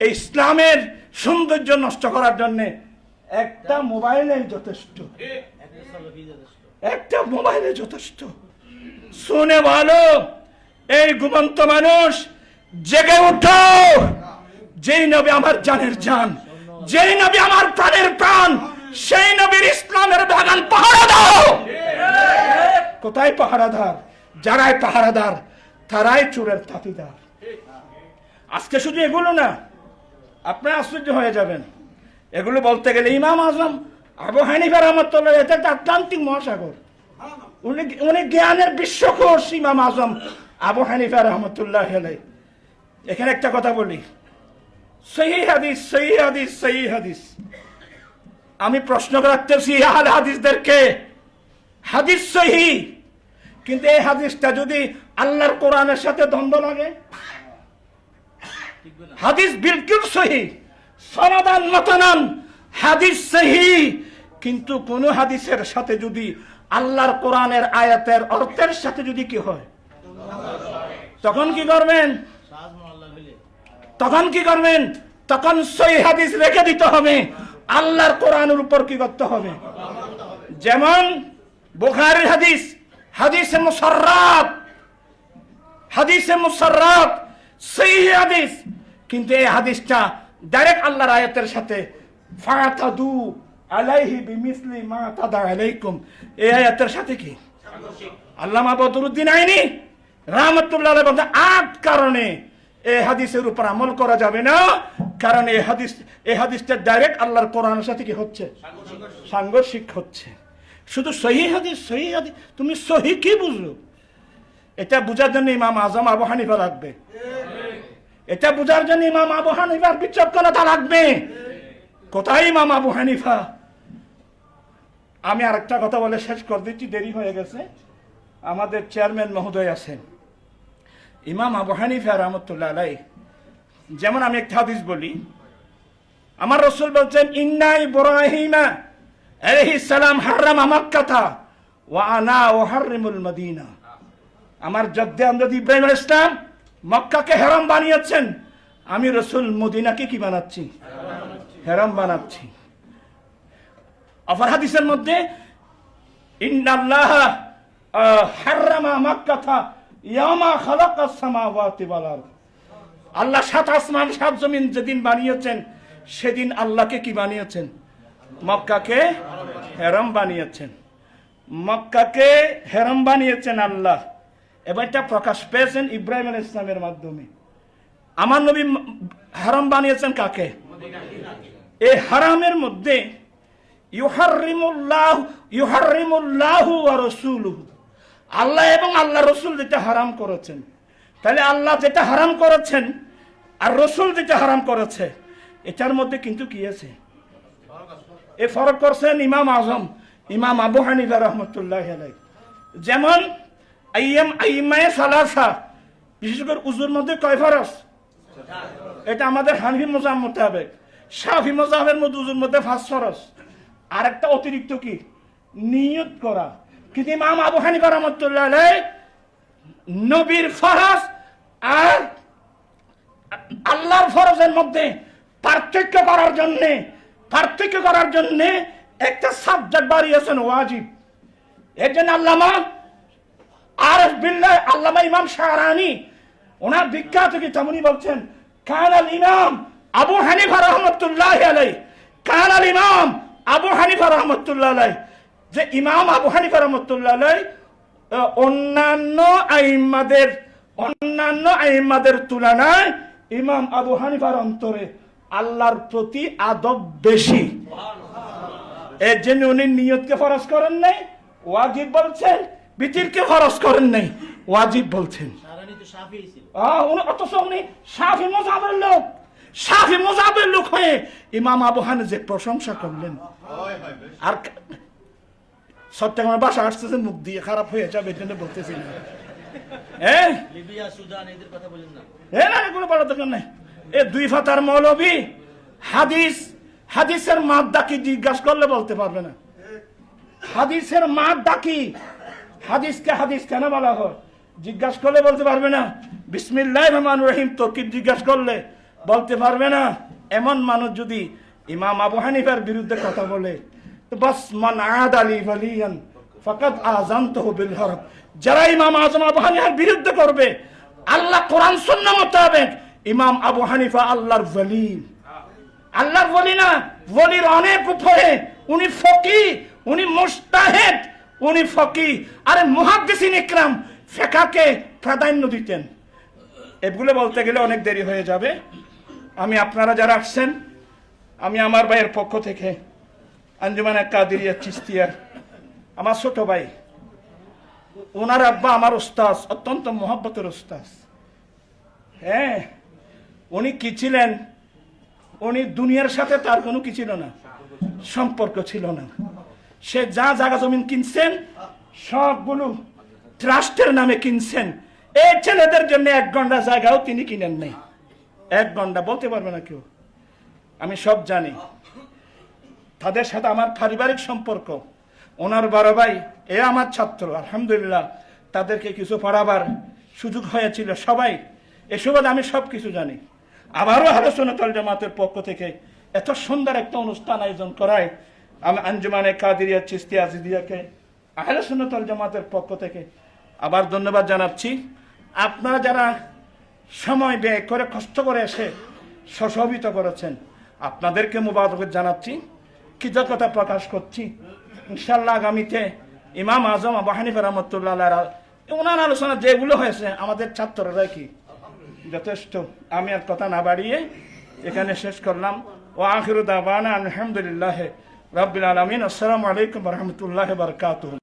এই ইসলামের সৌন্দর্য নষ্ট করার জন্য একটা মোবাইলের যথেষ্ট, একটা মোবাইলে যথেষ্ট। শুনে ভালো, এই ঘুমন্ত মানুষ জেগে উঠো। যেই নবী আমার জানের জান, যেই নবী আমার প্রাণের প্রাণ, সেই নবীর ইসলামের বাগান পাহারা দাও। কোথায় পাহারাদার? যারাই পাহারাদার তারাই চোরের তাঁতিদার। আজকে শুধু এগুলো না, আপনারা আশ্চর্য হয়ে যাবেন। এগুলো বলতে গেলে ইমাম আজম আবু হানিফা রাহমাতুল্লাহ, এটা একটা আটলান্টিক মহাসাগর। উনি জ্ঞানের বিশ্বকোষ ইমাম আজম আবু হানিফা রাহমাতুল্লাহ আলাইহি। এখানে একটা কথা বলি, সহিহ হাদিস, সহিহ হাদিস, সহিহ হাদিস। আমি প্রশ্ন রাখতেছি আহলে হাদিসদেরকে, হাদিস সহিহ, কিন্তু এই হাদিসটা যদি আল্লাহর কোরআনের সাথে দ্বন্দ্ব লাগে, হাদিস বিলকুল সহিহ, সনাদান মাতানান হাদিস সহিহ, কিন্তু কোন হাদিসের সাথে যদি আল্লাহর কোরআনের আয়াতের অর্থের সাথে যদি কি হয়, তখন কি করবেন? তখন কি করবেন? তখন সহিহ হাদিস রেখে দিতে হবে, আল্লাহর কোরআনের উপর কি করতে হবে। যেমন বুখারীর হাদিস, হাদিসে মুসাররাত, হাদিসে মুসাররাত সহিহ হাদিস, কিন্তু এই হাদিসটা ডাইরেক্ট আল্লাহর আয়াতের সাথে ফাতাদু আলাইহি বিমিসলি মা তাদা আলাইকুম, এই আয়াতের সাথে কি আল্লামা বদরুদ্দিন আইনি রাহমাতুল্লাহ আলাইহি বলেন, 8 কারণে এই হাদিসের উপর আমল করা যাবে না। কারণ এই হাদিসটা ডাইরেক্ট আল্লাহর কোরআনের সাথে কি হচ্ছে, সাংঘর্ষিক হচ্ছে। শুধু সহিহ হাদিস, সহিহ হাদিস, তুমি সহিহ কি বুঝলো? এটা বোঝার জন্য ইমাম আজম আবু হানিফা লাগবে, এটা বোঝার জন্য ইমাম আবু হানিফার বিচক্ষণতা লাগবে। কোথায় ইমাম আবু হানিফা? আমি আরেকটা কথা বলে শেষ করে দিচ্ছি, দেরি হয়ে গেছে। আমাদের চেয়ারম্যান মহোদয় আছেন ইমাম আবু হানিফা রাহমাতুল্লাহ আলাইহি। যেমন আমি একটা হাদিস বলি, আমার রাসূল বলছেন, ইন্না ইব্রাহিমা আলাইহিস সালাম হারামা মাক্কাতা ওয়া আনা উহাররিমুল মদিনা। আমার জদ্দে আমজাদ ইব্রাহিম আলাইহিস সালাম মক্কাকে হারাম বানিয়েছেন, আমি রাসূল মদিনাকে কি বানাচ্ছি, হারাম বানাচ্ছি। আবার হাদিসের মধ্যে ইন্নাল্লাহা হারামা মাক্কাতা ইয়ামা খালাকাস সামাওয়াতি ওয়াল আরদ। আল্লাহ 7 আসমান 7 জমিন যেদিন বানিয়েছেন, সেদিন আল্লাহকে কি বানিয়েছেন, মক্কাকে হারাম বানিয়েছেন। মক্কাকে হারাম বানিয়েছেন আল্লাহ। এবার এটা প্রকাশ পেয়েছেন ইব্রাহিম আলাইহিস সালামের মাধ্যমে। আমার নবী হারাম বানিয়েছেন কাকে? এই হারামের মধ্যে ইউহাররিমুল্লাহু ওয়া রাসূলুহু, আল্লাহ এবং আল্লাহ রসুল যেটা হারাম করেছেন। তাহলে আল্লাহ যেটা হারাম করেছেন আর রসুল যেটা হারাম করেছে, এটার মধ্যে কিন্তু কি আছে, এ ফরক করছেন ইমাম আজম ইমাম আবু হানিফা রাহমাতুল্লাহ আলাইহি। যেমন আইয়ামে সালাসা, বিশেষ করে উজুর মধ্যে কয় ফরজ? এটা আমাদের হানফি মাযহাব মোতাবেক। শাফি মাযহাবের মধ্যে উজুর মধ্যে 5 ফরজ, আর একটা অতিরিক্ত কি, নিয়ত করা। কিন্তু ইমাম আবু হানিফা রাহমাতুল্লাহ আলাইহি নবীর ফরজ আর আল্লাহর ফরজের মধ্যে পার্থক্য করার জন্য একটা সাবজেক্ট বাড়িয়েছেন, ওয়াজিব। এর জন্য আল্লামা আরিফ বিল্লাহ, আল্লামা ইমাম শাহরানি ওনার বিখ্যাত কিতাব, উনি বলছেন, কানাল ইমাম আবু হানিফা রাহমাতুল্লাহ আলাইহি, কানাল ইমাম আবু হানিফা রাহমাতুল্লাহ আলাইহি, যে ইমাম আবু হানিফা রাহমাতুল্লাহ আলাইহি অন্যান্য আইম্মাদের তুলনায় ইমাম আবু হানিফার অন্তরে আল্লাহর প্রতি আদব বেশি। এর জন্য উনি নিয়তকে ফরজ করেন নাই, ওয়াজিব বলছেন। বিতিরকে ফরজ করেন নাই, ওয়াজিব বলছেন। অথচ উনি শাফি মাযহাবের লোক হয়ে ইমাম আবু হানিফা যে প্রশংসা করলেন। আর চট্টগ্রামের বাসা আসতেছে, মুখ দিয়ে খারাপ হয়ে যাবে, এটা বলতেছি না। লিবিয়া, সুদান, এদের কথা বলেন না। না, কোনো বড় দরকার নাই। এ 2 ফাতার মৌলবী হাদিসের মাদ্দা কি জিজ্ঞাসা করলে বলতে পারবে না। হাদিসের মাদ্দা কি, হাদিসকে হাদিস কেন বলা হয় জিজ্ঞাসা করলে বলতে পারবে না। বিসমিল্লাহির রহমানির রহিম তরকিব জিজ্ঞাসা করলে বলতে পারবে না। এমন মানুষ যদি ইমাম আবু হানিফার বিরুদ্ধে কথা বলে তো বাস, মান আদ আলী ওয়ালিয়ান ফাকাদ আযানতুহু বিল হারব। যারা ইমাম আযম আবু হানিফার বিরুদ্ধে করবে, আল্লাহ কোরআন সুন্নাহ মোতাবেক ইমাম আবু হানিফা আল্লাহর ওয়ালি। আল্লাহর ওয়ালি না, ওয়ালির অনেক উপরে। উনি ফকি, উনি মুজতাহিদ, উনি ফকি। আরে মুহাদ্দিসিন ইকরাম ফিকহকে প্রাধান্য দিতেন। এগুলো বলতে গেলে অনেক দেরি হয়ে যাবে। আমি আপনারা যারা আসছেন, আমি আমার ভাইয়ের পক্ষ থেকে আঞ্জুমানে কাদেরিয়া চিশতিয়ার আমার ছোট ভাই, ওনার আব্বা আমার উস্তাদ, অত্যন্ত মহব্বতের উস্তাদ। হ্যাঁ, উনি কি ছিলেন? উনি দুনিয়ার সাথে তার কোনো কি ছিল না, সম্পর্ক ছিল না। সে যা জায়গা জমিন কিনছেন সবগুলো ট্রাস্টের নামে কিনছেন। এই ছেলেদের জন্য 1 ঘন্টা জায়গাও তিনি কিনেন নাই। 1 ঘন্টা বলতে পারবে না কেউ। আমি সব জানি। তাদের সাথে আমার পারিবারিক সম্পর্ক। ওনার বড় ভাই এ আমার ছাত্র, আলহামদুলিল্লাহ তাদেরকে কিছু পড়াবার সুযোগ হয়েছিল সবাই। এ সুবাদে আমি সব কিছু জানি। আবারও আহলে সুন্নাত ওয়াল জামাতের পক্ষ থেকে এত সুন্দর একটা অনুষ্ঠান আয়োজন করায় আমি আঞ্জুমানে কাদেরিয়া চিশতিয়া আজিদিয়াকে আহলে সুন্নাত ওয়াল জামাতের পক্ষ থেকে আবার ধন্যবাদ জানাচ্ছি। আপনারা যারা সময় ব্যয় করে কষ্ট করে এসে সহযোগিতা করেছেন, আপনাদেরকে মুবারকবাদ জানাচ্ছি, কৃতজ্ঞতা প্রকাশ করছি। ইনশাআল্লাহ আগামীতে ইমাম আজম আবু হানিফা রাহমাতুল্লাহ আলাইহি ওনার আলোচনা যেগুলো হয়েছে আমাদের ছাত্ররা কি যথেষ্ট। আমি আর কথা না বাড়িয়ে এখানে শেষ করলাম। ওয়া আখিরু দাওয়ানা আলহামদুলিল্লাহি রাব্বিল আলামিন। আসসালামু আলাইকুম ওয়া রাহমাতুল্লাহি ওয়া বারাকাতুহু।